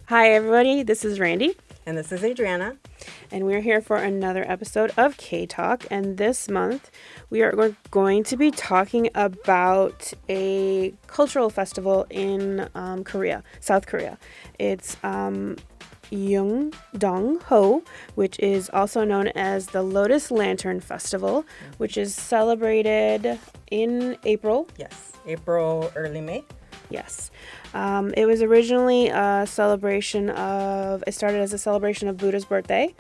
Hi, everybody. This is Randy, And this is Adriana. and we're here for another episode of K Talk. And this month, we're going to be talking about a cultural festival in Korea, South Korea. It's Yeongdong-ho, which is also known as the Lotus Lantern Festival, which is celebrated in April. Yes, April, early May. Yes. It was originally a celebration of, it started as a celebration of Buddha's birthday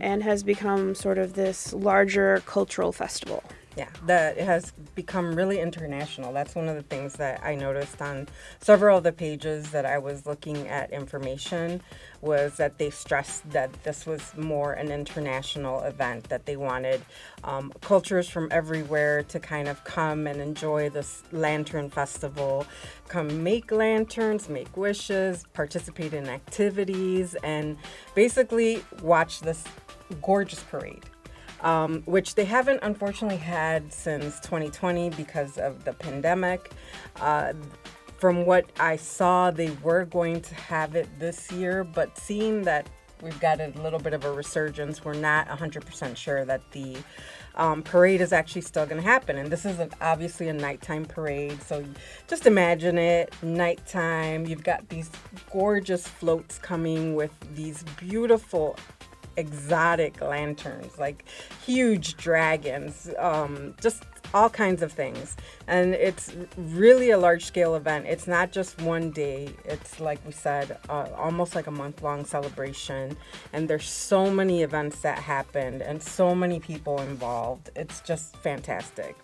and has become sort of this larger cultural festival. Yeah, that it has become really international. That's one of the things that I noticed on several of the pages that I was looking at information was that they stressed that this was more an international event, that they wanted cultures from everywhere to kind of come and enjoy this lantern festival, come make lanterns, make wishes, participate in activities, and basically watch this gorgeous parade. Which they haven't unfortunately had since 2020 because of the pandemic. From what I saw, they were going to have it this year, but seeing that we've got a little bit of a resurgence, we're not 100% sure that the parade is actually still going to happen. And this is obviously a nighttime parade, so just imagine it, nighttime. You've got these gorgeous floats coming with these beautiful exotic lanterns, like huge dragons, just all kinds of things. And it's really a large scale event. It's not just one day. It's, like we said, almost like a month-long celebration. And there's so many events that happened and so many people involved. It's just fantastic.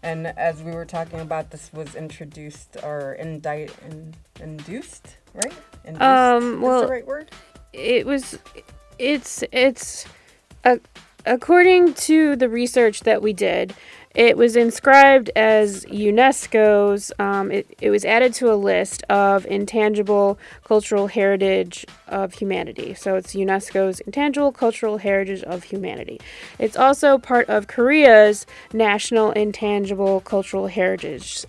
And as we were talking about, this was introduced or induced, right? Induced is the right word? It's according to the research that we did, it was inscribed as UNESCO's, it was added to a list of intangible cultural heritage of humanity. So it's UNESCO's intangible cultural heritage of humanity. It's also part of Korea's national intangible cultural heritage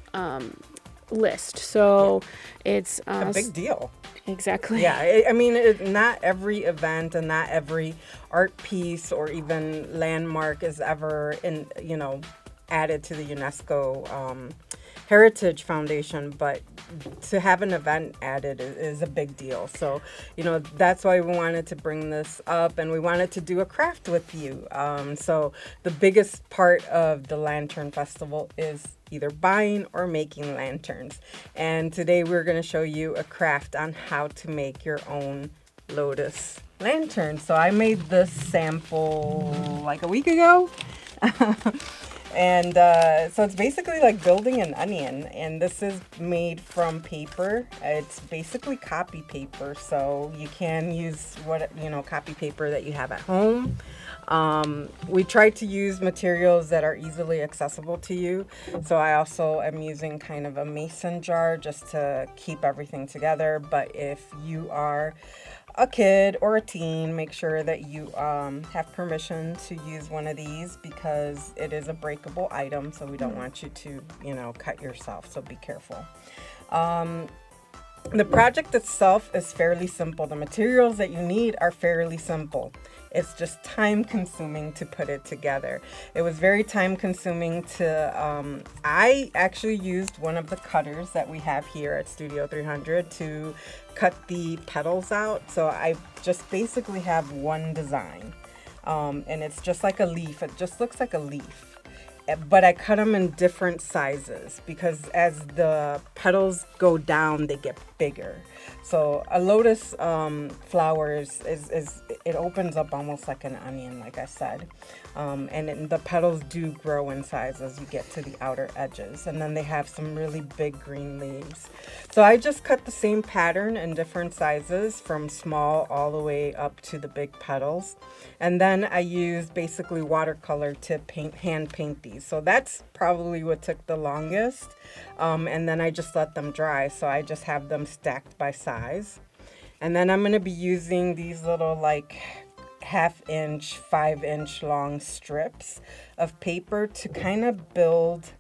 list. So it's a big deal. Exactly. Yeah, I mean, not every event and not every art piece or even landmark is ever added to the UNESCO Heritage Foundation, but to have an event added is a big deal. So, that's why we wanted to bring this up, and we wanted to do a craft with you. So the biggest part of the Lantern Festival is either buying or making lanterns. And today we're going to show you a craft on how to make your own Lotus lantern. So I made this sample like a week ago. And so it's basically like building an onion, and this is made from paper. It's basically copy paper, so you can use copy paper that you have at home. We try to use materials that are easily accessible to you. So I also am using kind of a mason jar just to keep everything together. But if you are a kid or a teen, make sure that you have permission to use one of these because it is a breakable item. So we don't want you to, cut yourself. So be careful. The project itself is fairly simple. The materials that you need are fairly simple. It's just time consuming to put it together. It was very time consuming to, I actually used one of the cutters that we have here at Studio 300 to cut the petals out. So I just basically have one design. And it's just like a leaf. It just looks like a leaf. But I cut them in different sizes because as the petals go down, they get bigger. So a lotus flower is it opens up almost like an onion, like I said. And the petals do grow in size as you get to the outer edges. And then they have some really big green leaves. So I just cut the same pattern in different sizes from small all the way up to the big petals. And then I used basically watercolor to hand paint these. So that's probably what took the longest. And then I just let them dry. So I just have them stacked by size. And then I'm going to be using these little like 1/2 inch, 5-inch long strips of paper to kind of build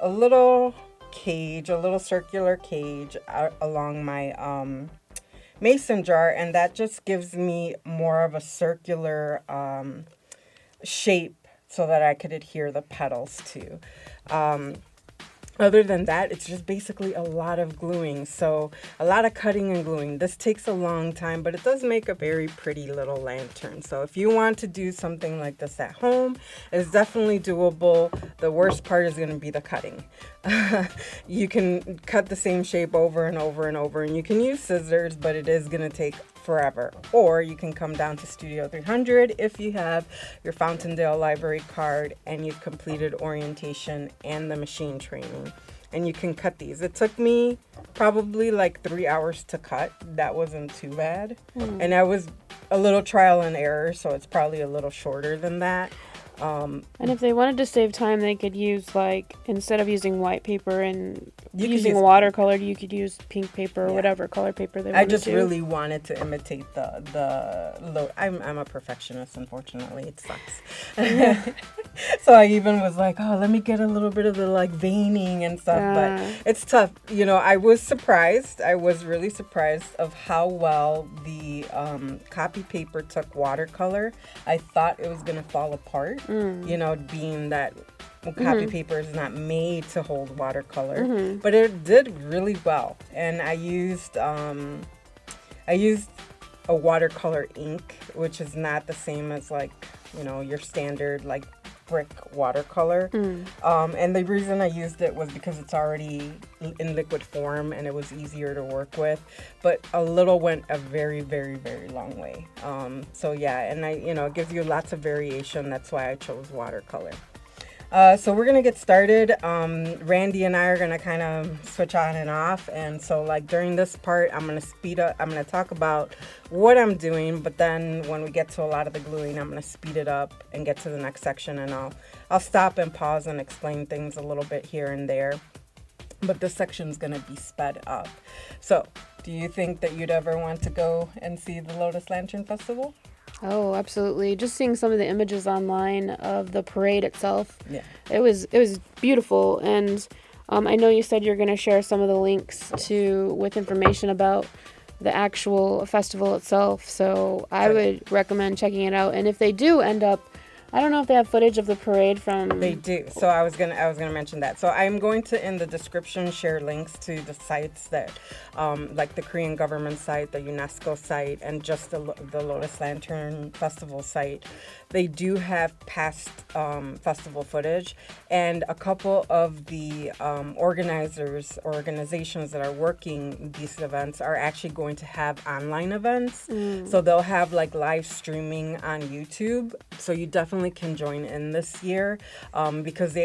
a little cage, a little circular cage along my mason jar, and that just gives me more of a circular shape so that I could adhere the petals to. Other than that, it's just basically a lot of gluing. So a lot of cutting and gluing. This takes a long time, but it does make a very pretty little lantern. So if you want to do something like this at home, it's definitely doable. The worst part is going to be the cutting. You can cut the same shape over and over and over, and you can use scissors, but it is going to take forever. Or you can come down to Studio 300 if you have your Fountaindale library card and you've completed orientation and the machine training, and you can cut these. It took me probably like 3 hours to cut. That wasn't too bad. And I was a little trial and error, so it's probably a little shorter than that. And if they wanted to save time, they could use, like, instead of using white paper and using watercolor, you could use pink paper or whatever color paper they wanted to. I just really wanted to imitate I'm a perfectionist, unfortunately. It sucks. So I even was like, oh, let me get a little bit of the, like, veining and stuff. But it's tough. You know, I was surprised. I was really surprised of how well the copy paper took watercolor. I thought it was going to fall apart. You know, being that copy paper is not made to hold watercolor, but it did really well. And I used a watercolor ink, which is not the same as, like, you know, your standard, like, brick watercolor. And the reason I used it was because it's already in liquid form and it was easier to work with, but a little went a very, very, very long way. So yeah, and it gives you lots of variation. That's why I chose watercolor. So we're going to get started. Randy and I are going to kind of switch on and off. And so, like, during this part, I'm going to speed up. I'm going to talk about what I'm doing. But then when we get to a lot of the gluing, I'm going to speed it up and get to the next section. And I'll stop and pause and explain things a little bit here and there. But this section is going to be sped up. So do you think that you'd ever want to go and see the Lotus Lantern Festival? Oh, absolutely. Just seeing some of the images online of the parade itself. Yeah. It was beautiful. And I know you said you're going to share some of the links with information about the actual festival itself. So I would recommend checking it out. And if they do end up, I don't know if they have footage of the parade from... They do. So I was gonna mention that. So I'm going to, in the description, share links to the sites that, like the Korean government site, the UNESCO site, and just the Lotus Lantern Festival site. They do have past festival footage, and a couple of the organizations that are working these events are actually going to have online events. So they'll have, like, live streaming on YouTube. So you definitely can join in this year, because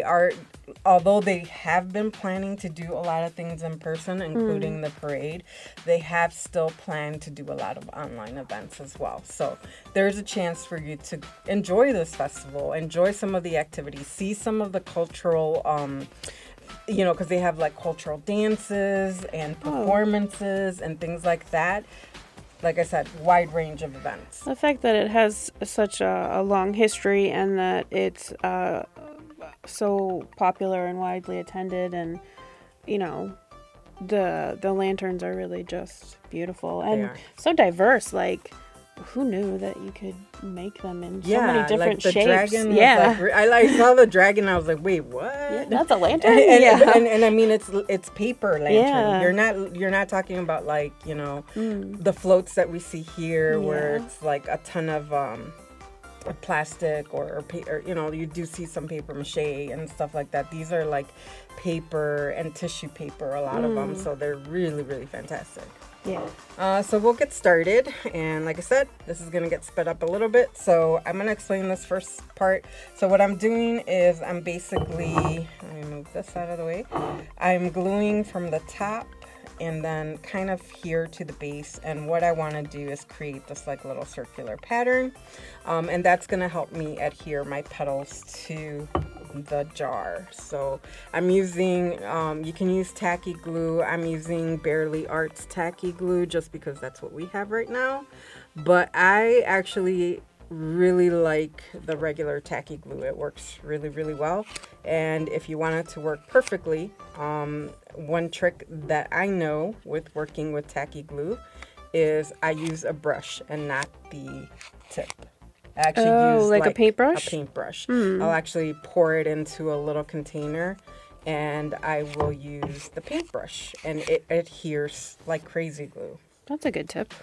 although they have been planning to do a lot of things in person, including the parade, they have still planned to do a lot of online events as well. So there's a chance for you to enjoy this festival, enjoy some of the activities, see some of the cultural, because they have, like, cultural dances and performances and things like that. Like I said, wide range of events. The fact that it has such a long history and that it's so popular and widely attended, and, you know, the lanterns are really just beautiful and so diverse. Like, who knew that you could make them in so many different shapes? Dragon I saw the dragon. I was like, wait, what? Yeah, that's a lantern. And I mean, it's paper lantern. Yeah. You're not talking about, like, the floats that we see here, where it's like a ton of plastic or you do see some paper mache and stuff like that. These are, like, paper and tissue paper, a lot of them. So they're really, really fantastic. Yeah. So we'll get started, and like I said, this is going to get sped up a little bit, so I'm going to explain this first part. So what I'm doing is I'm basically, let me move this out of the way, I'm gluing from the top and then kind of here to the base, and what I want to do is create this, like, little circular pattern, and that's going to help me adhere my petals to the jar. So I'm using, you can use tacky glue. I'm using Barely Arts tacky glue just because that's what we have right now. But I actually really like the regular tacky glue. It works really, really well. And if you want it to work perfectly, one trick that I know with working with tacky glue is I use a brush and not the tip. I actually use like a paintbrush? A paintbrush. I'll actually pour it into a little container and I will use the paintbrush and it adheres like crazy glue. That's a good tip.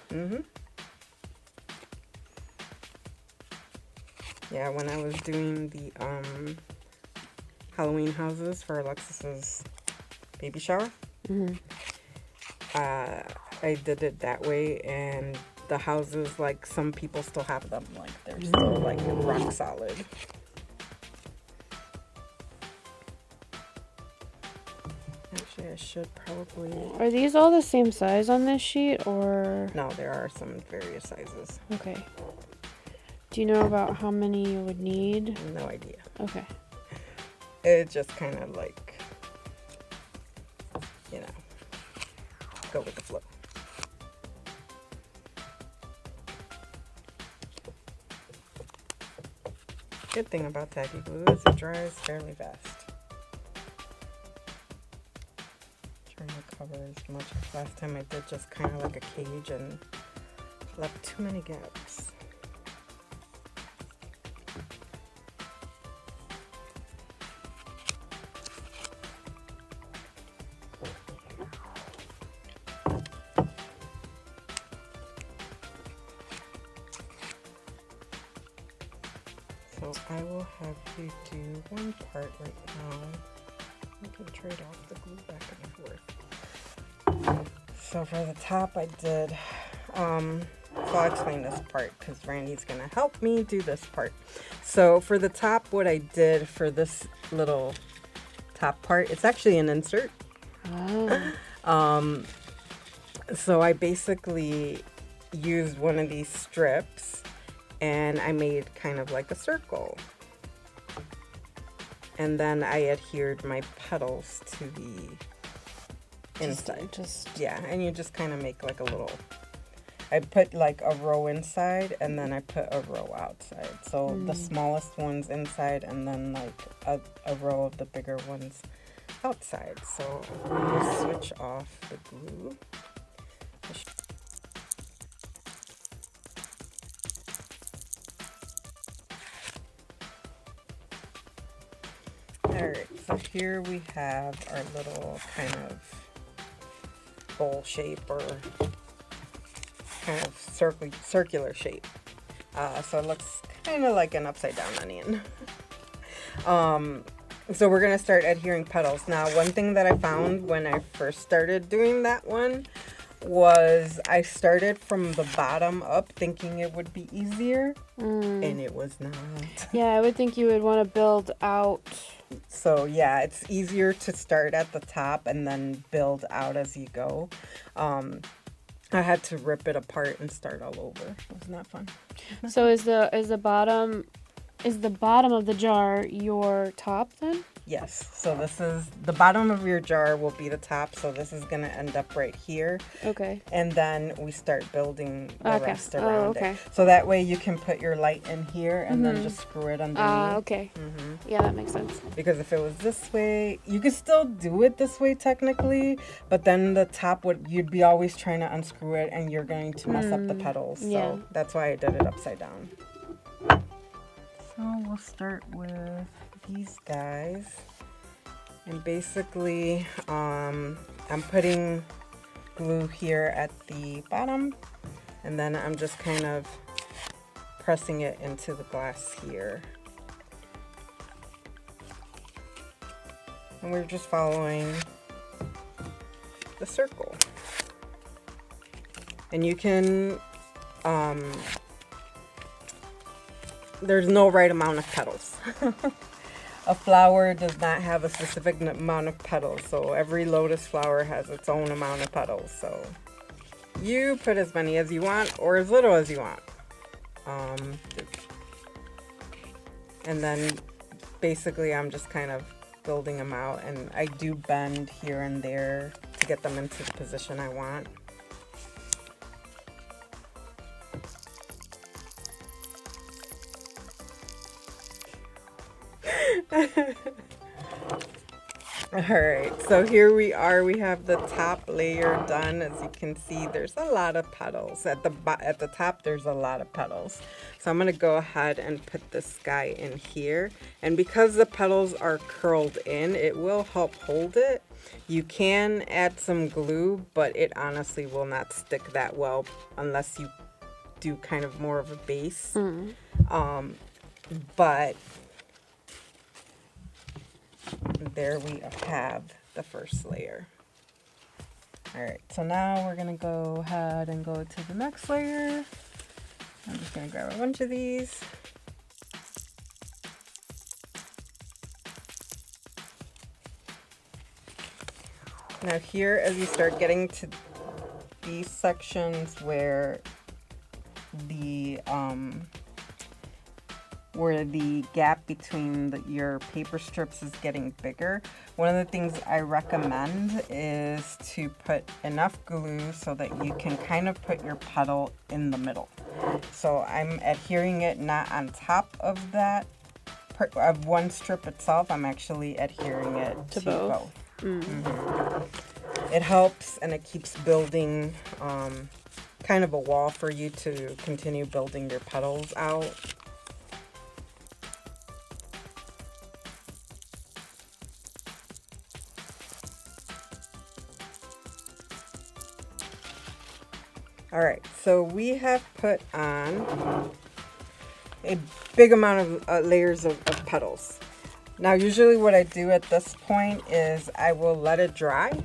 Yeah, when I was doing the Halloween houses for Alexis's baby shower, I did it that way, and the houses, like, some people still have them, like, they're still, like, rock solid. Actually, I should probably... Are these all the same size on this sheet, or...? No, there are some various sizes. Okay. Do you know about how many you would need? No idea. Okay. It just kind of, like, you know, go with the flow. Good thing about tacky glue is it dries fairly fast. Trying to cover as much as last time I did just kind of like a cage and left too many gaps. So I will have you do one part right now. We can trade off the glue back and forth. So for the top I did, so I'll explain this part because Randy's gonna help me do this part. So for the top, what I did for this little top part, it's actually an insert. Oh. So I basically used one of these strips and I made kind of like a circle. And then I adhered my petals to the inside. Yeah, and you just kind of make like a little, I put like a row inside and then I put a row outside. So the smallest ones inside and then like a row of the bigger ones outside. So I'm gonna switch off the glue. Alright, so here we have our little kind of bowl shape or kind of circular shape. So it looks kind of like an upside down onion. So we're going to start adhering petals. Now, one thing that I found when I first started doing that one was I started from the bottom up thinking it would be easier, and it was not. Yeah, I would think you would want to build out. So yeah, it's easier to start at the top and then build out as you go. I had to rip it apart and start all over. It was not fun. So is the bottom of the jar your top then? Yes. So this is the bottom of your jar will be the top. So this is going to end up right here. Okay. And then we start building the rest around okay. it. So that way you can put your light in here and then just screw it underneath. Okay. Yeah, that makes sense. Because if it was this way, you could still do it this way technically, but then the top you'd be always trying to unscrew it and you're going to mess up the petals. So Yeah. that's why I did it upside down. So we'll start with these guys. And basically, I'm putting glue here at the bottom, and then I'm just kind of pressing it into the glass here. And we're just following the circle. And you can, there's no right amount of petals. A flower does not have a specific amount of petals, so every lotus flower has its own amount of petals. So you put as many as you want or as little as you want. And then basically I'm just kind of building them out, and I do bend here and there to get them into the position I want. All right, so here we are. We have the top layer done. As you can see, there's a lot of petals. At the top, there's a lot of petals. So I'm gonna go ahead and put this guy in here. And because the petals are curled in, it will help hold it. You can add some glue, but it honestly will not stick that well unless you do kind of more of a base. But there we have the first layer. All right, so now we're gonna go ahead and go to the next layer. I'm just gonna grab a bunch of these. Now here, as you start getting to these sections where the gap between your paper strips is getting bigger, one of the things I recommend is to put enough glue so that you can kind of put your petal in the middle. So I'm adhering it not on top of that of one strip itself. I'm actually adhering it to both. It helps, and it keeps building kind of a wall for you to continue building your petals out. All right, so we have put on a big amount of layers of petals. Now, usually what I do at this point is I will let it dry.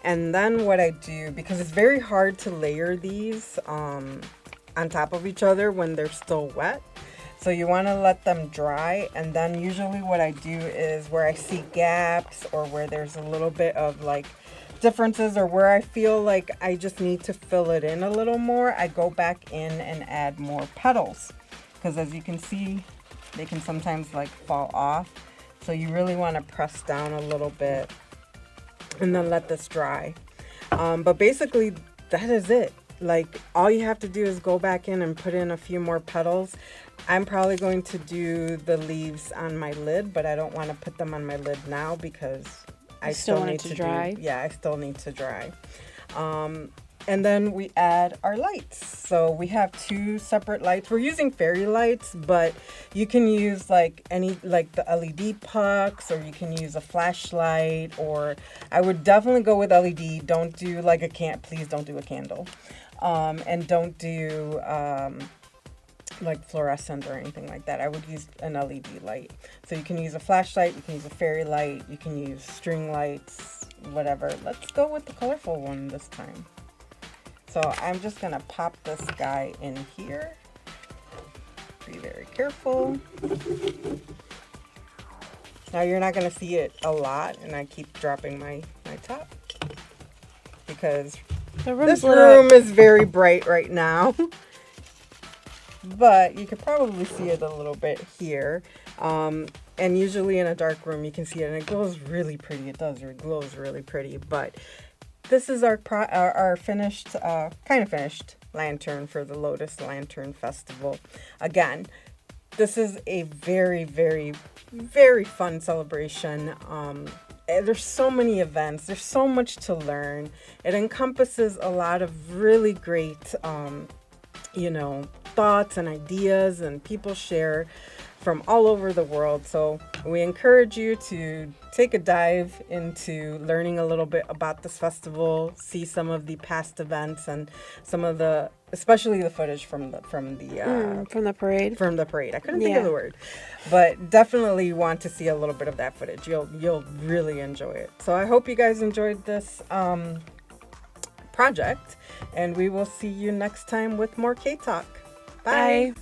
And then what I do, because it's very hard to layer these on top of each other when they're still wet. So you want to let them dry. And then usually what I do is where I see gaps or where there's a little bit of like differences or where I feel like I just need to fill it in a little more, I go back in and add more petals. Because as you can see, they can sometimes like fall off. So you really want to press down a little bit and then let this dry. But basically that is it. Like all you have to do is go back in and put in a few more petals. I'm probably going to do the leaves on my lid, but I don't want to put them on my lid now because I still need to dry. I still need to dry. And then we add our lights. So we have two separate lights. We're using fairy lights, but you can use like the LED pucks, or you can use a flashlight, or I would definitely go with LED. Don't do like please don't do a candle. And don't do like fluorescent or anything like that. I would use an LED light. So you can use a flashlight, you can use a fairy light, you can use string lights, whatever. Let's go with the colorful one this time. So I'm just gonna pop this guy in here. Be very careful. Now you're not gonna see it a lot, and I keep dropping my top because this room is very bright right now. But you could probably see it a little bit here. And usually in a dark room you can see it, and it glows really pretty. It does, it glows really pretty. But this is our finished, kind of finished lantern for the Lotus Lantern Festival. Again, this is a very, very, very fun celebration. There's so many events. There's so much to learn. It encompasses a lot of really great, thoughts and ideas, and people share from all over the world. So we encourage you to take a dive into learning a little bit about this festival, see some of the past events and some of especially the footage from the parade. From the parade. I couldn't think of the word. But definitely want to see a little bit of that footage. You'll really enjoy it. So I hope you guys enjoyed this project, and we will see you next time with more K Talk. Bye.